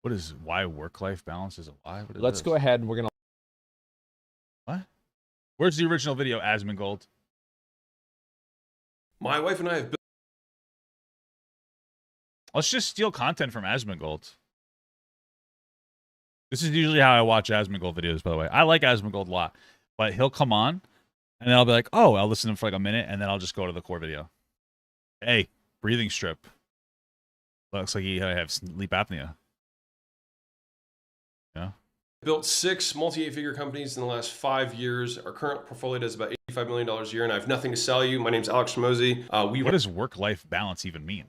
What is why work-life balance is a lie? What is Let's this? go ahead and we're gonna. What? Where's the original video, Asmongold? My wife and I have built. Let's just steal content from Asmongold. This is usually how I watch Asmongold videos, by the way. I like Asmongold a lot, but he'll come on, and then I'll be like, oh, I'll listen to him for like a minute, and then I'll just go to the core video. Hey, breathing strip. Looks like he have sleep apnea. Yeah. Built 6 multi-8-figure companies in the last 5 years. Our current portfolio does about $85 million a year, and I have nothing to sell you. My name's Alex Hormozi. What does work-life balance even mean?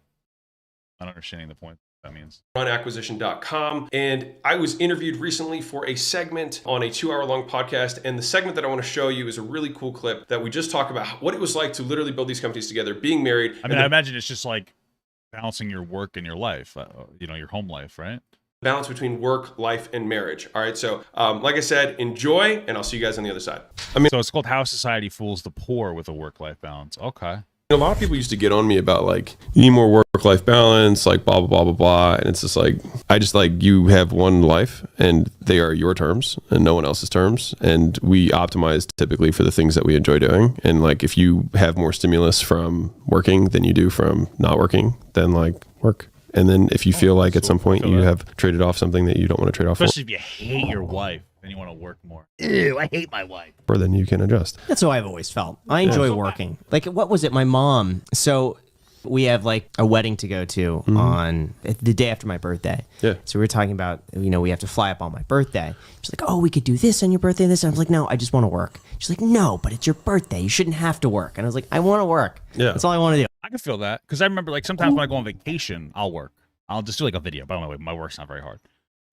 I'm not understanding the point that means. Run acquisition.com. And I was interviewed recently for a segment on a 2-hour-long podcast. And the segment that I want to show you is a really cool clip that we just talk about what it was like to literally build these companies together, being married. I mean, I imagine it's just like balancing your work and your life, your home life, right? Balance between work, life, and marriage. All right. So, like I said, enjoy, and I'll see you guys on the other side. So it's called How Society Fools the Poor with a Work-Life Balance. Okay. A lot of people used to get on me about like, you need more work-life balance, like blah, blah, blah, blah, blah. And it's just like, I just like, you have one life and they are your terms and no one else's terms. And we optimize typically for the things that we enjoy doing. And like, if you have more stimulus from working than you do from not working, then like work. And then if you feel like at some point you have traded off something that you don't want to trade off, especially if you hate your wife and you want to work more. Ew, I hate my wife. or then you can adjust. That's how I've always felt. I enjoy working. Like, what was it? My mom. So we have like a wedding to go to on the day after my birthday. Yeah. So we were talking about, we have to fly up on my birthday. She's like, oh, we could do this on your birthday. This. And I was like, no, I just want to work. She's like, no, but it's your birthday. You shouldn't have to work. And I was like, I want to work. Yeah. That's all I want to do. I can feel that because I remember like sometimes when I go on vacation, I'll work. I'll just do like a video. By the way, my work's not very hard.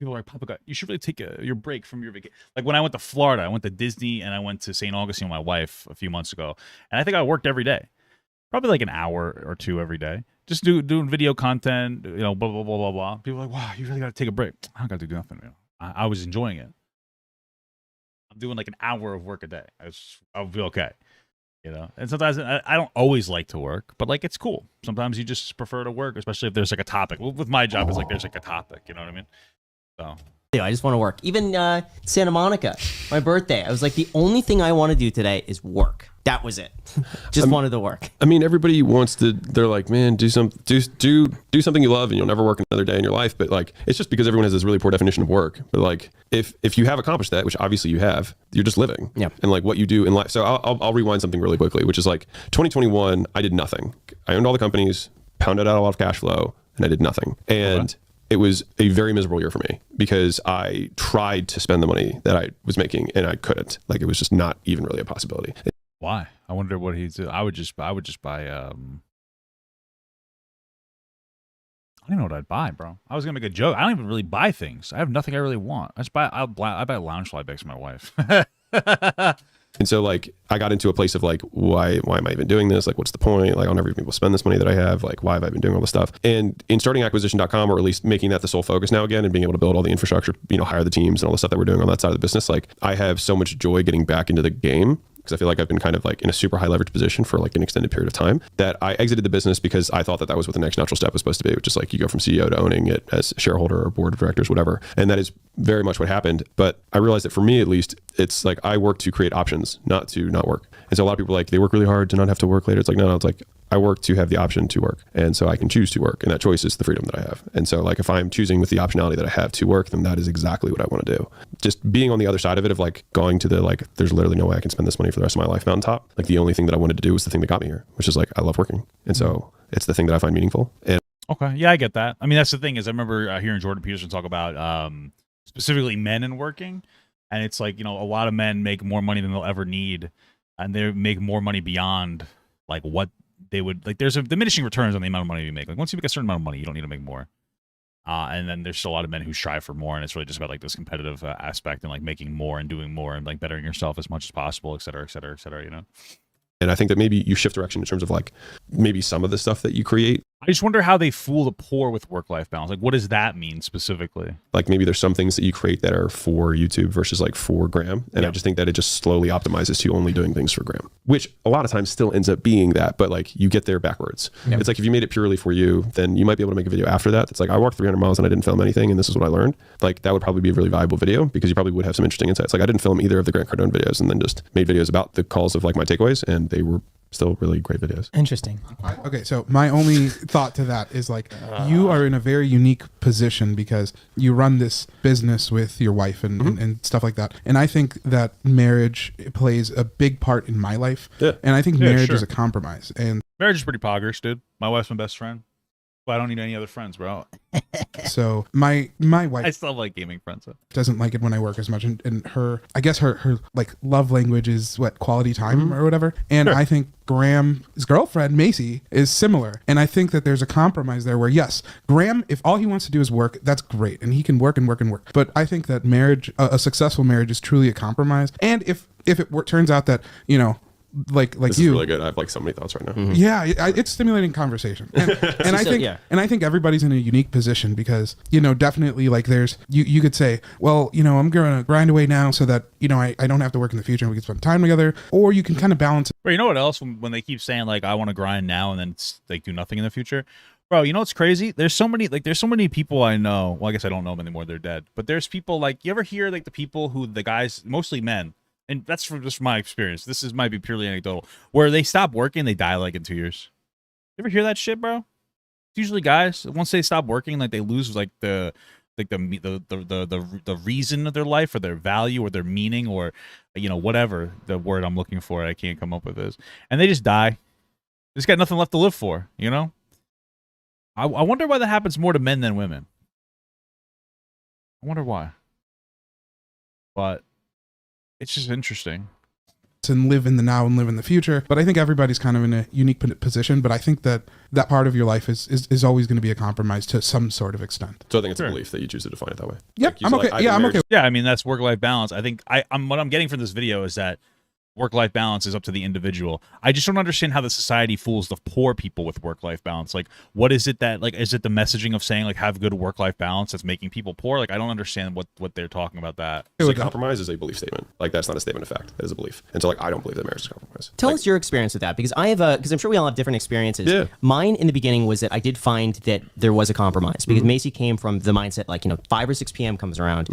People are like, Papa, you should really take your break from your vacation. Like when I went to Florida, I went to Disney and I went to St. Augustine with my wife a few months ago. And I think I worked every day. Probably like an hour or two every day. Just doing video content, blah, blah, blah, blah, blah. People are like, wow, you really got to take a break. I don't got to do nothing. I was enjoying it. I'm doing like an hour of work a day. I'll be okay. And sometimes I don't always like to work, but like it's cool. Sometimes you just prefer to work, especially if there's like a topic. With my job, it's like there's like a topic. You know what I mean? So I just want to work. Even Santa Monica, my birthday, I was like, the only thing I want to do today is work. That was it. Just wanted to work. I mean, everybody wants to. They're like, man, do something you love, and you'll never work another day in your life. But like, it's just because everyone has this really poor definition of work. But like, if you have accomplished that, which obviously you have, you're just living. Yeah. And like what you do in life. So I'll rewind something really quickly, which is like 2021. I did nothing. I owned all the companies, pounded out a lot of cash flow, and I did nothing. And it was a very miserable year for me because I tried to spend the money that I was making and I couldn't. Like it was just not even really a possibility. why? I wonder what he's doing. I would just buy. I don't even know what I'd buy, bro. I was gonna make a joke. I don't even really buy things. I have nothing I really want. I buy Loungefly bags for my wife. And so like I got into a place of like, why am I even doing this? Like, what's the point? Like, I'll never even be able to spend this money that I have. Like, why have I been doing all this stuff? And in starting acquisition.com, or at least making that the sole focus now again, and being able to build all the infrastructure, hire the teams and all the stuff that we're doing on that side of the business, like I have so much joy getting back into the game. Because I feel like I've been kind of like in a super high leverage position for like an extended period of time, that I exited the business because I thought that was what the next natural step was supposed to be, which is like you go from CEO to owning it as a shareholder or board of directors, whatever. And that is very much what happened. But I realized that for me, at least, it's like I work to create options, not to not work. And so a lot of people like, they work really hard to not have to work later. It's like, no, it's like I work to have the option to work. And so I can choose to work. And that choice is the freedom that I have. And so like if I'm choosing with the optionality that I have to work, then that is exactly what I want to do. Just being on the other side of it, of like going to the like, there's literally no way I can spend this money for the rest of my life mountaintop. Like the only thing that I wanted to do was the thing that got me here, which is like, I love working. And so it's the thing that I find meaningful. And okay. Yeah, I get that. I mean, that's the thing is I remember hearing Jordan Peterson talk about specifically men and working. And it's like, a lot of men make more money than they'll ever need. And they make more money beyond like what they would like. There's a diminishing returns on the amount of money you make. Like once you make a certain amount of money, you don't need to make more. And then there's still a lot of men who strive for more, and it's really just about like this competitive aspect and like making more and doing more and like bettering yourself as much as possible, et cetera, et cetera, et cetera. And I think that maybe you shift direction in terms of like maybe some of the stuff that you create I just wonder how they fool the poor with work-life balance. Like, what does that mean specifically? Like maybe there's some things that you create that are for YouTube versus like for Graham. And I just think that it just slowly optimizes to only doing things for Graham, which a lot of times still ends up being that, but like you get there backwards. It's like if you made it purely for you, then you might be able to make a video after that. It's like I walked 300 miles and I didn't film anything, and this is what I learned. Like that would probably be a really valuable video because you probably would have some interesting insights. Like I didn't film either of the Grant Cardone videos and then just made videos about the calls of like my takeaways, and they were still really great videos. Interesting. Okay, so my only thought to that is like you are in a very unique position because you run this business with your wife and stuff like that. And I think that marriage plays a big part in my life. Yeah. And I think Yeah, marriage sure. is a compromise. And Marriage is pretty poggers, dude. My wife's my best friend. But I don't need any other friends, bro. so my wife I still have like gaming friends. So. doesn't like it when I work as much, and her, I guess her like love language is what, quality time or whatever. And I think Graham's girlfriend Macy is similar, and I think that there's a compromise there where yes, Graham, if all he wants to do is work, that's great, and he can work and work and work. But I think that marriage, a successful marriage, is truly a compromise. And if it turns out that like This you is really good. I have like so many thoughts right now. yeah, it's stimulating conversation, and I think and I think everybody's in a unique position because definitely like there's you could say, well, I'm gonna grind away now so that I don't have to work in the future and we can spend time together, or you can kind of balance it. Bro, you know what else? When they keep saying like I want to grind now and then like do nothing in the future, bro. You know what's crazy? There's so many people I know. Well, I guess I don't know them anymore. They're dead. But there's people like you ever hear like the people who the guys, mostly men. And that's just from my experience. This might be purely anecdotal. Where they stop working, they die like in 2 years. You ever hear that shit, bro? It's usually guys. Once they stop working, like they lose like the reason of their life or their value or their meaning or whatever the word I'm looking for. I can't come up with is, and they just die. They just got nothing left to live for. I wonder why that happens more to men than women. I wonder why. But it's just interesting. And live in the now and live in the future, but I think everybody's kind of in a unique position. But I think that part of your life is always going to be a compromise to some sort of extent. So I think it's a belief that you choose to define it that way. Yep, Like, you I'm said, okay. like, Yeah, I'm okay. Yeah, I mean that's work-life balance. I think what I'm getting from this video is that work-life balance is up to the individual. I just don't understand how the society fools the poor people with work-life balance. Like, what is it that, like, is it the messaging of saying, like, have good work-life balance that's making people poor? Like, I don't understand what they're talking about that. So compromise is a belief statement. Like that's not a statement of fact. That is a belief. And so like I don't believe that marriage is a compromise. Tell Like, us your experience with that, because because I'm sure we all have different experiences. Yeah. Mine in the beginning was that I did find that there was a compromise because Macy came from the mindset like 5 or 6 p.m. comes around,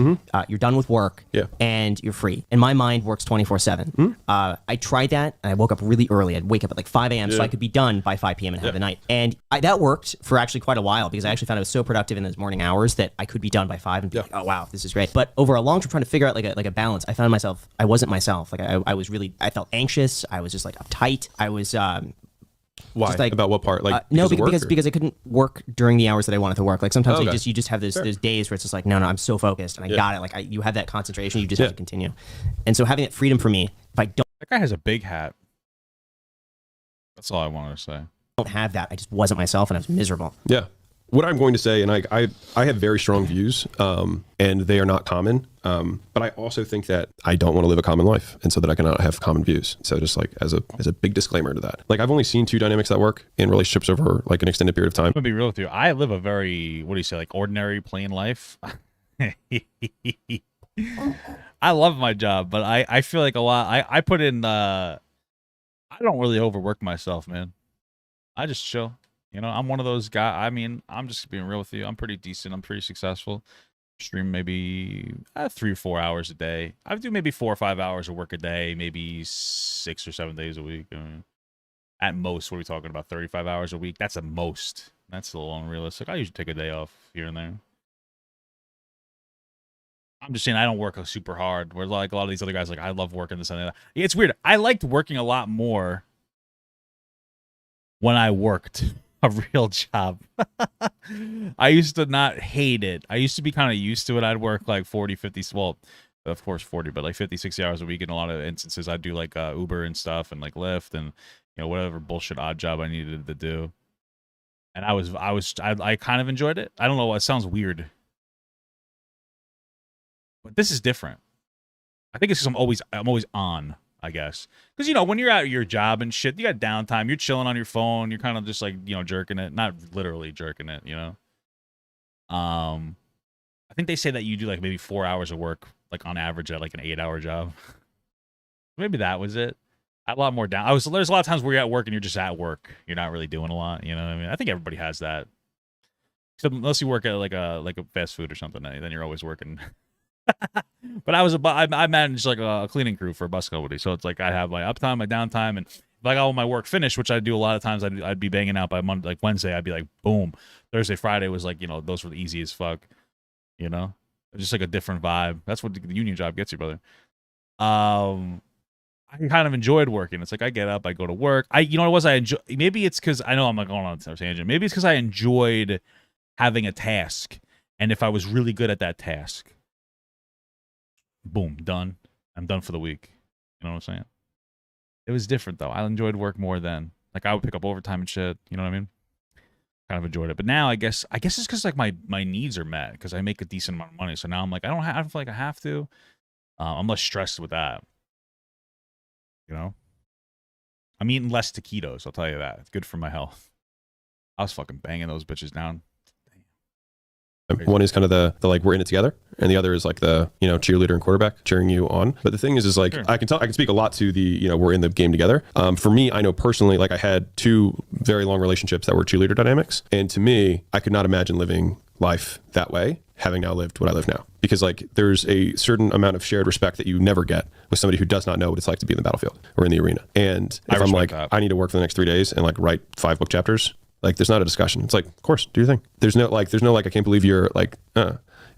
you're done with work, and you're free. And my mind works 24/7. I tried that, and I woke up really early. I'd wake up at like 5 a.m. so I could be done by 5 p.m. and have the night. And that worked for actually quite a while because I actually found I was so productive in those morning hours that I could be done by 5 and be like, oh wow, this is great. But over a long term, trying to figure out like a balance, I found myself, I wasn't myself. Like I felt anxious. I was just like uptight. I was why? just, like, About what part? Like no, of work, because I couldn't work during the hours that I wanted to work. Like sometimes Okay. you just have those days where it's just like no, I'm so focused and I got it. Like you have that concentration, you just have to continue. And so having that freedom for me, if I That guy has a big hat. That's all I wanted to say. don't have that, I just wasn't myself and I was miserable. Yeah. What I'm going to say, and I have very strong views, and they are not common. But I also think that I don't want to live a common life, and so that I cannot have common views. So just like as a big disclaimer to that, like I've only seen 2 dynamics that work in relationships over like an extended period of time. I'm gonna be real with you. I live a very, what do you say, like ordinary, plain life. I love my job, but I feel like a lot. I put in. I don't really overwork myself, man. I just chill. I'm one of those guys. I mean, I'm just being real with you. I'm pretty decent. I'm pretty successful. Stream maybe 3 or 4 hours a day. I do maybe 4 or 5 hours of work a day, maybe 6 or 7 days a week. At most, what are we talking about? 35 hours a week? That's the most. That's a little unrealistic. I usually take a day off here and there. I'm just saying I don't work super hard. Where like a lot of these other guys, like I love working this and that. It's weird. I liked working a lot more when I worked a real job. I used to not hate it. I used to be kind of used to it. I'd work like 40, 50, well, of course 40, but like 50, 60 hours a week in a lot of instances. I'd do like Uber and stuff and like Lyft and whatever bullshit odd job I needed to do. And I kind of enjoyed it. I don't know. It sounds weird. But this is different. I think it's because I'm always on. I guess. Because, you know, when you're at your job and shit, you got downtime. You're chilling on your phone. You're kind of just like, you know, jerking it. Not literally jerking it, you know? I think they say that you do like maybe 4 hours of work, like on average at like an 8-hour job. Maybe that was it. I had a lot more down. There's a lot of times where you're at work and you're just at work. You're not really doing a lot. You know what I mean? I think everybody has that. Except unless you work at like a fast food or something, then you're always working. But I managed like a cleaning crew for a bus company, so it's like I have my uptime, my downtime, and if I got all my work finished, which I do a lot of times. I'd be banging out by Monday, like Wednesday. I'd be like, boom. Thursday, Friday was like, you know, those were the easy as fuck. You know, just like a different vibe. That's what the union job gets you, brother. I kind of enjoyed working. It's like I get up, I go to work. You know what it was? I enjoy. Maybe it's because I know I'm not going on a tangent. Maybe it's because I enjoyed having a task, and if I was really good at that task, boom, done. I'm done for the week. You know what I'm saying? It was different though. I enjoyed work more then. Like I would pick up overtime and shit. You know what I mean? Kind of enjoyed it. But now I guess it's because like my needs are met because I make a decent amount of money. So now I'm like I don't feel like I have to. I'm less stressed with that. You know, I'm eating less taquitos. I'll tell you that. It's good for my health. I was fucking banging those bitches down. One is kind of the like we're in it together, and the other is like the, you know, cheerleader and quarterback cheering you on. But the thing is like sure. I can speak a lot to the, you know, we're in the game together. For me, I know personally, like I had 2 very long relationships that were cheerleader dynamics, and to me, I could not imagine living life that way, having now lived what I live now, because like there's a certain amount of shared respect that you never get with somebody who does not know what it's like to be in the battlefield or in the arena. And if I'm like, I need to work for the next 3 days and like write 5 book chapters. Like, there's not a discussion. It's like, of course, do your thing. There's no like, I can't believe you're like,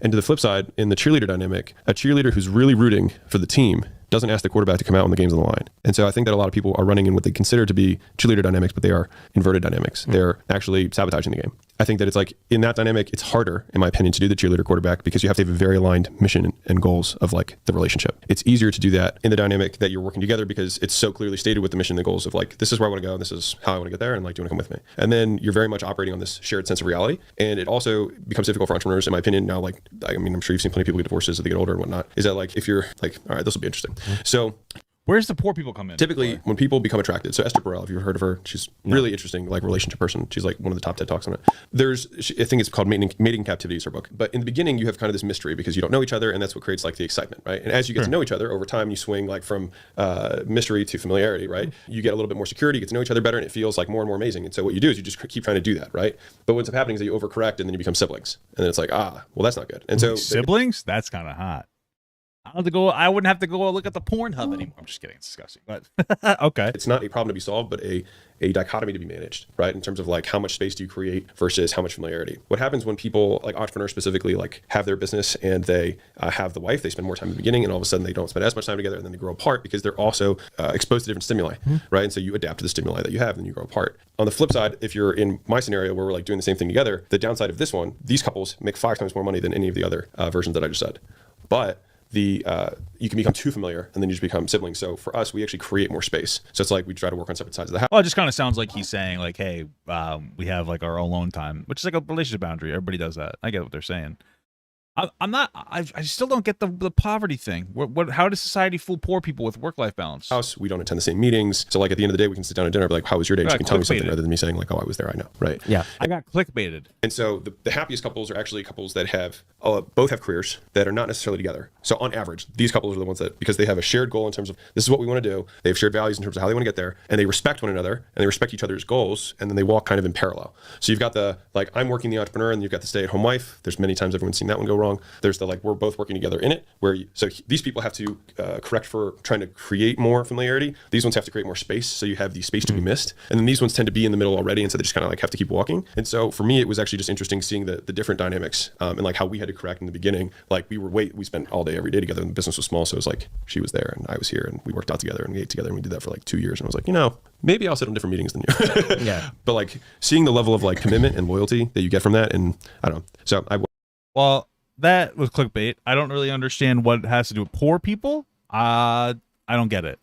And to the flip side, in the cheerleader dynamic, a cheerleader who's really rooting for the team doesn't ask the quarterback to come out when the game's on the line. And so I think that a lot of people are running in what they consider to be cheerleader dynamics, but they are inverted dynamics. They're actually sabotaging the game. I think that it's like in that dynamic, it's harder, in my opinion, to do the cheerleader quarterback because you have to have a very aligned mission and goals of like the relationship. It's easier to do that in the dynamic that you're working together because it's so clearly stated with the mission and the goals of like, this is where I want to go and this is how I want to get there and like, do you want to come with me? And then you're very much operating on this shared sense of reality. And it also becomes difficult for entrepreneurs, in my opinion. Now, like, I mean, I'm sure you've seen plenty of people get divorces as they get older and whatnot. Is that like, if you're like, all right, this will be interesting. So where's the poor people come in? Typically, when people become attracted. So Esther Perel, if you've heard of her, she's really interesting, like relationship person. She's like one of the top TED Talks on it. I think it's called Mating Captivities, her book. But in the beginning, you have kind of this mystery because you don't know each other, and that's what creates like the excitement, right? And as you get to know each other over time, you swing like from mystery to familiarity, right? You get a little bit more security, you get to know each other better, and it feels like more and more amazing. And so what you do is you just keep trying to do that, right? But what's happening is that you overcorrect, and then you become siblings, and then it's like, well, that's not good. And so siblings, that's kind of hot. I wouldn't have to go look at the Pornhub anymore. I'm just kidding. It's disgusting. But okay. It's not a problem to be solved, but a dichotomy to be managed, right? In terms of like how much space do you create versus how much familiarity. What happens when people, like entrepreneurs specifically, like have their business and they have the wife, they spend more time in the beginning and all of a sudden they don't spend as much time together and then they grow apart because they're also exposed to different stimuli, right? And so you adapt to the stimuli that you have and then you grow apart. On the flip side, if you're in my scenario where we're like doing the same thing together, the downside of this one, these couples make 5 times more money than any of the other versions that I just said. But you can become too familiar and then you just become siblings. So for us, we actually create more space. So it's like we try to work on separate sides of the house. Well, it just kind of sounds like he's saying like, hey, we have like our alone time, which is like a relationship boundary. Everybody does that. I get what they're saying. I still don't get the poverty thing. How does society fool poor people with work-life balance? House, we don't attend the same meetings. So like at the end of the day, we can sit down at dinner and be like, how was your day? You can tell me something rather than me saying like, oh, I was there, I know, right? Yeah. I got clickbaited. And so the happiest couples are actually couples that have, both have careers that are not necessarily together. So on average, these couples are the ones that, because they have a shared goal in terms of this is what we want to do, they have shared values in terms of how they want to get there, and they respect one another, and they respect each other's goals, and then they walk kind of in parallel. So you've got the, like, I'm working the entrepreneur, and you've got the stay-at-home wife. There's many times everyone's seen that one go wrong. There's the, like, we're both working together in it, so these people have to correct for trying to create more familiarity. These ones have to create more space, so you have the space to be missed. And then these ones tend to be in the middle already, and so they just kind of like have to keep walking. And so for me, it was actually just interesting seeing the different dynamics and like how we had to correct in the beginning. Like we spent all day, every day together, and the business was small, so it was like she was there and I was here, and we worked out together and we ate together, and we did that for like 2 years. And I was like, maybe I'll sit on different meetings than you. Yeah. But like seeing the level of like commitment and loyalty that you get from that, and I don't know. So Well, that was clickbait. I don't really understand what it has to do with poor people. I don't get it.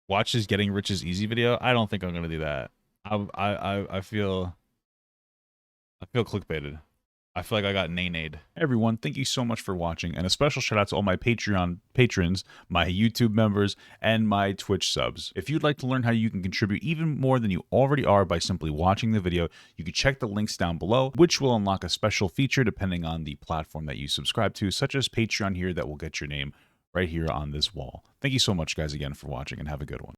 Watch his Getting Rich is Easy video. I don't think I'm gonna do that. I feel clickbaited. I feel like I got nay-nayed. Everyone, thank you so much for watching, and a special shout out to all my Patreon patrons, my YouTube members, and my Twitch subs. If you'd like to learn how you can contribute even more than you already are by simply watching the video, you can check the links down below, which will unlock a special feature depending on the platform that you subscribe to, such as Patreon here that will get your name right here on this wall. Thank you so much, guys, again for watching, and have a good one.